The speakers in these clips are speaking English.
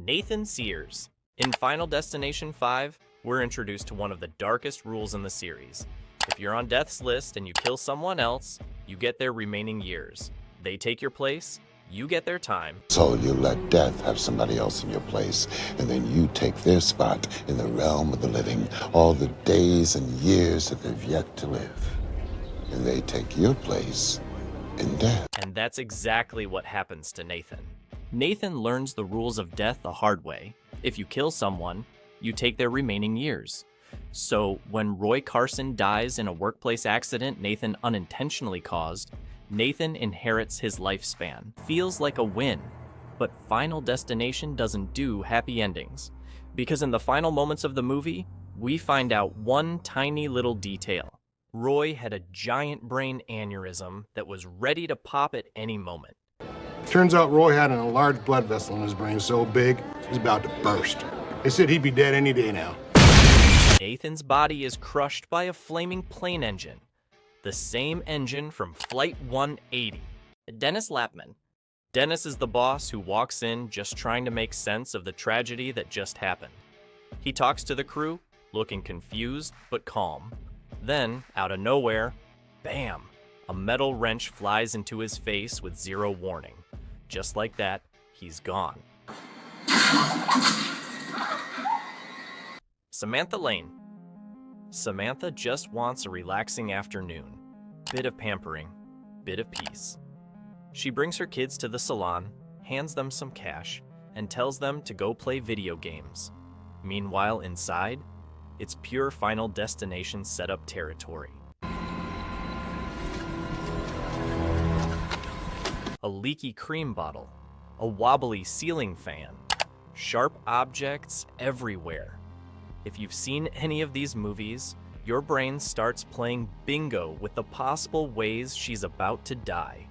Nathan Sears. In Final Destination 5, we're introduced to one of the darkest rules in the series. If you're on death's list and you kill someone else, you get their remaining years. They take your place, you get their time. So you let death have somebody else in your place, and then you take their spot in the realm of the living, all the days and years that they've yet to live. And they take your place in death. And that's exactly what happens to Nathan. Nathan learns the rules of death the hard way. If you kill someone, you take their remaining years. So when Roy Carson dies in a workplace accident Nathan unintentionally caused, Nathan inherits his lifespan. Feels like a win, but Final Destination doesn't do happy endings. Because in the final moments of the movie, we find out one tiny little detail. Roy had a giant brain aneurysm that was ready to pop at any moment. Turns out Roy had an enlarged blood vessel in his brain so big, he's about to burst. They said he'd be dead any day now. Nathan's body is crushed by a flaming plane engine. The same engine from Flight 180. Dennis Lapman. Dennis is the boss who walks in just trying to make sense of the tragedy that just happened. He talks to the crew, looking confused but calm. Then, out of nowhere, bam! A metal wrench flies into his face with zero warning. Just like that, he's gone. Samantha Lane. Samantha just wants a relaxing afternoon. Bit of pampering, bit of peace. She brings her kids to the salon, hands them some cash, and tells them to go play video games. Meanwhile, inside, it's pure Final Destination setup territory. A leaky cream bottle, a wobbly ceiling fan, sharp objects everywhere. If you've seen any of these movies, your brain starts playing bingo with the possible ways she's about to die.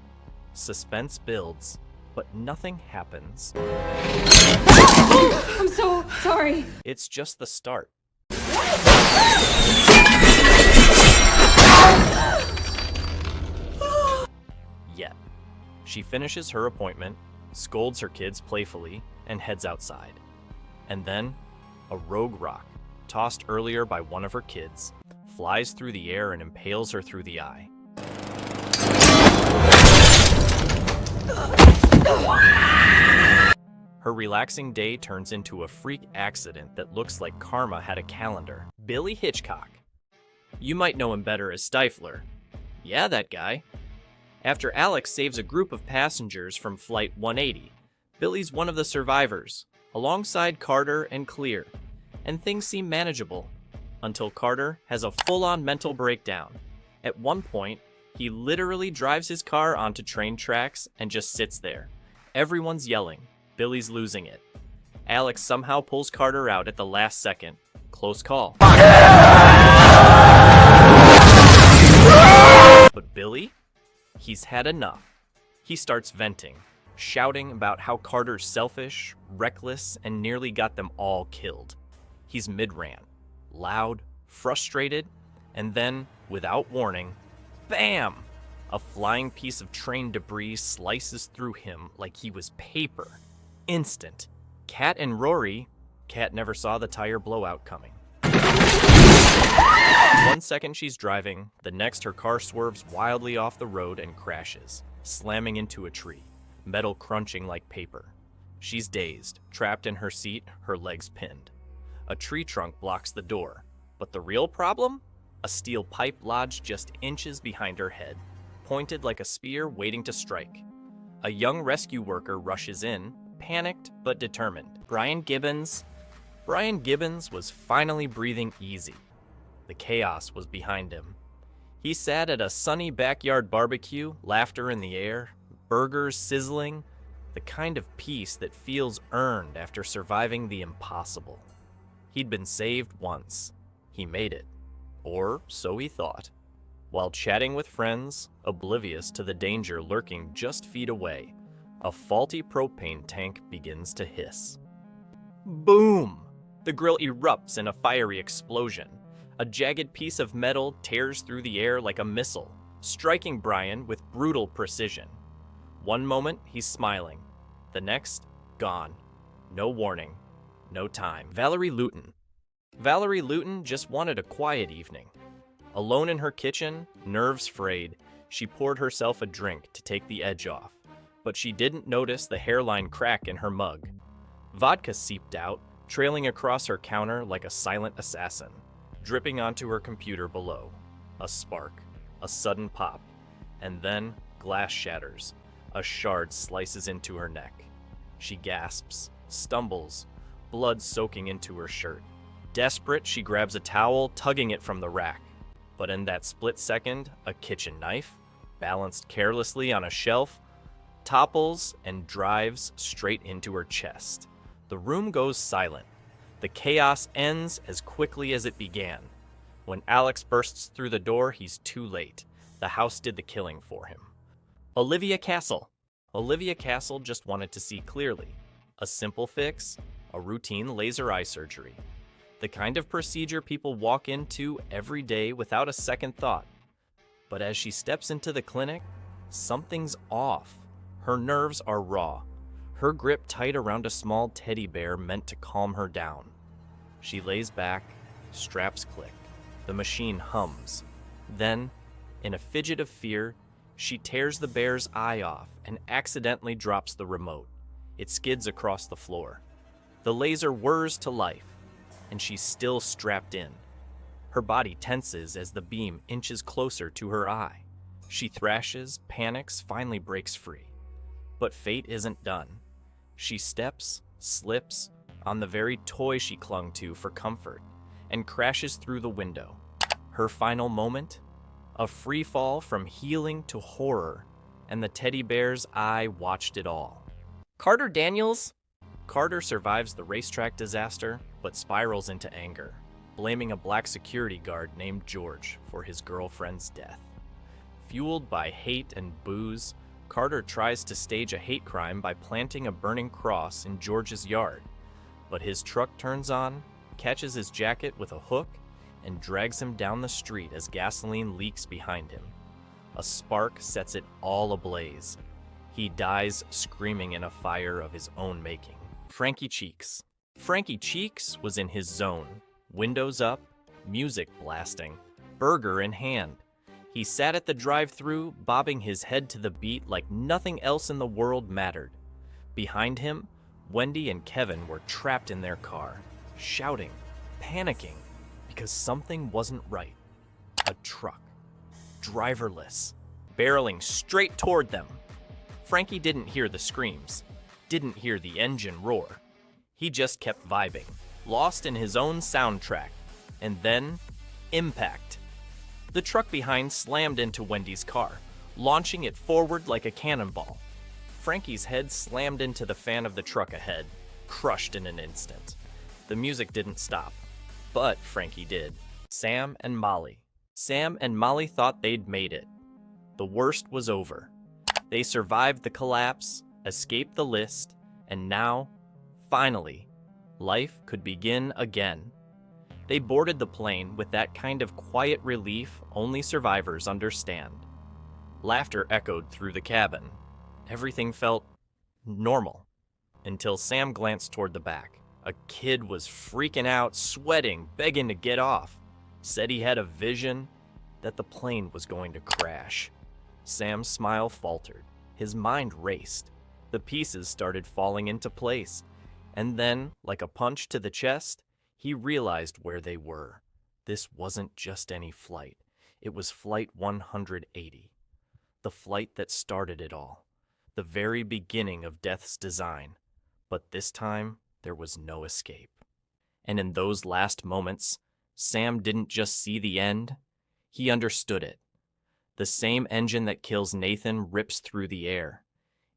Suspense builds, but nothing happens. I'm so sorry. It's just the start. Yet. She finishes her appointment, scolds her kids playfully, and heads outside. And then, a rogue rock, tossed earlier by one of her kids, flies through the air and impales her through the eye. Her relaxing day turns into a freak accident that looks like karma had a calendar. Billy Hitchcock. You might know him better as Stifler. Yeah, that guy. After Alex saves a group of passengers from Flight 180, Billy's one of the survivors, alongside Carter and Clear, and things seem manageable, until Carter has a full-on mental breakdown. At one point, he literally drives his car onto train tracks and just sits there. Everyone's yelling. Billy's losing it. Alex somehow pulls Carter out at the last second. Close call. But Billy? He's had enough. He starts venting, shouting about how Carter's selfish, reckless, and nearly got them all killed. He's mid-rant, loud, frustrated, and then, without warning, bam! A flying piece of train debris slices through him like he was paper. Instant. Kat and Rory, Kat never saw the tire blowout coming. 1 second she's driving, the next her car swerves wildly off the road and crashes, slamming into a tree, metal crunching like paper. She's dazed, trapped in her seat, her legs pinned. A tree trunk blocks the door, but the real problem? A steel pipe lodged just inches behind her head, pointed like a spear waiting to strike. A young rescue worker rushes in, panicked but determined. Brian Gibbons was finally breathing easy. The chaos was behind him. He sat at a sunny backyard barbecue, laughter in the air, burgers sizzling, the kind of peace that feels earned after surviving the impossible. He'd been saved once. He made it. Or so he thought. While chatting with friends, oblivious to the danger lurking just feet away, a faulty propane tank begins to hiss. Boom! The grill erupts in a fiery explosion. A jagged piece of metal tears through the air like a missile, striking Brian with brutal precision. One moment, he's smiling. The next, gone. No warning. No time. Valerie Luton. Valerie Luton just wanted a quiet evening. Alone in her kitchen, nerves frayed, she poured herself a drink to take the edge off, but she didn't notice the hairline crack in her mug. Vodka seeped out, trailing across her counter like a silent assassin, dripping onto her computer below. A spark, a sudden pop, and then glass shatters. A shard slices into her neck. She gasps, stumbles, blood soaking into her shirt. Desperate, she grabs a towel, tugging it from the rack. But in that split second, a kitchen knife, balanced carelessly on a shelf, topples and drives straight into her chest. The room goes silent. The chaos ends as quickly as it began. When Alex bursts through the door, he's too late. The house did the killing for him. Olivia Castle. Olivia Castle just wanted to see clearly. A simple fix, a routine laser eye surgery. The kind of procedure people walk into every day without a second thought. But as she steps into the clinic, something's off. Her nerves are raw, her grip tight around a small teddy bear meant to calm her down. She lays back, straps click. The machine hums. Then, in a fidget of fear, she tears the bear's eye off and accidentally drops the remote. It skids across the floor. The laser whirs to life, and she's still strapped in. Her body tenses as the beam inches closer to her eye. She thrashes, panics, finally breaks free. But fate isn't done. She steps, slips, on the very toy she clung to for comfort, and crashes through the window. Her final moment? A free fall from healing to horror, and the teddy bear's eye watched it all. Carter Daniels? Carter survives the racetrack disaster, but spirals into anger, blaming a black security guard named George for his girlfriend's death. Fueled by hate and booze, Carter tries to stage a hate crime by planting a burning cross in George's yard, but his truck turns on, catches his jacket with a hook, and drags him down the street as gasoline leaks behind him. A spark sets it all ablaze. He dies screaming in a fire of his own making. Frankie Cheeks. Frankie Cheeks was in his zone, windows up, music blasting, burger in hand. He sat at the drive-thru, bobbing his head to the beat like nothing else in the world mattered. Behind him, Wendy and Kevin were trapped in their car, shouting, panicking, because something wasn't right. A truck, driverless, barreling straight toward them. Frankie didn't hear the screams, didn't hear the engine roar. He just kept vibing, lost in his own soundtrack. And then, impact. The truck behind slammed into Wendy's car, launching it forward like a cannonball. Frankie's head slammed into the fan of the truck ahead, crushed in an instant. The music didn't stop, but Frankie did. Sam and Molly. Sam and Molly thought they'd made it. The worst was over. They survived the collapse, escaped the list, and now, finally, life could begin again. They boarded the plane with that kind of quiet relief only survivors understand. Laughter echoed through the cabin. Everything felt normal, until Sam glanced toward the back. A kid was freaking out, sweating, begging to get off. Said he had a vision that the plane was going to crash. Sam's smile faltered. His mind raced. The pieces started falling into place. And then, like a punch to the chest, he realized where they were. This wasn't just any flight. It was Flight 180. The flight that started it all. The very beginning of death's design. But this time, there was no escape. And in those last moments, Sam didn't just see the end, he understood it. The same engine that kills Nathan rips through the air.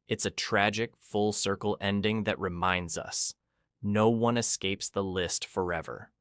It's a tragic, full-circle ending that reminds us, no one escapes the list forever.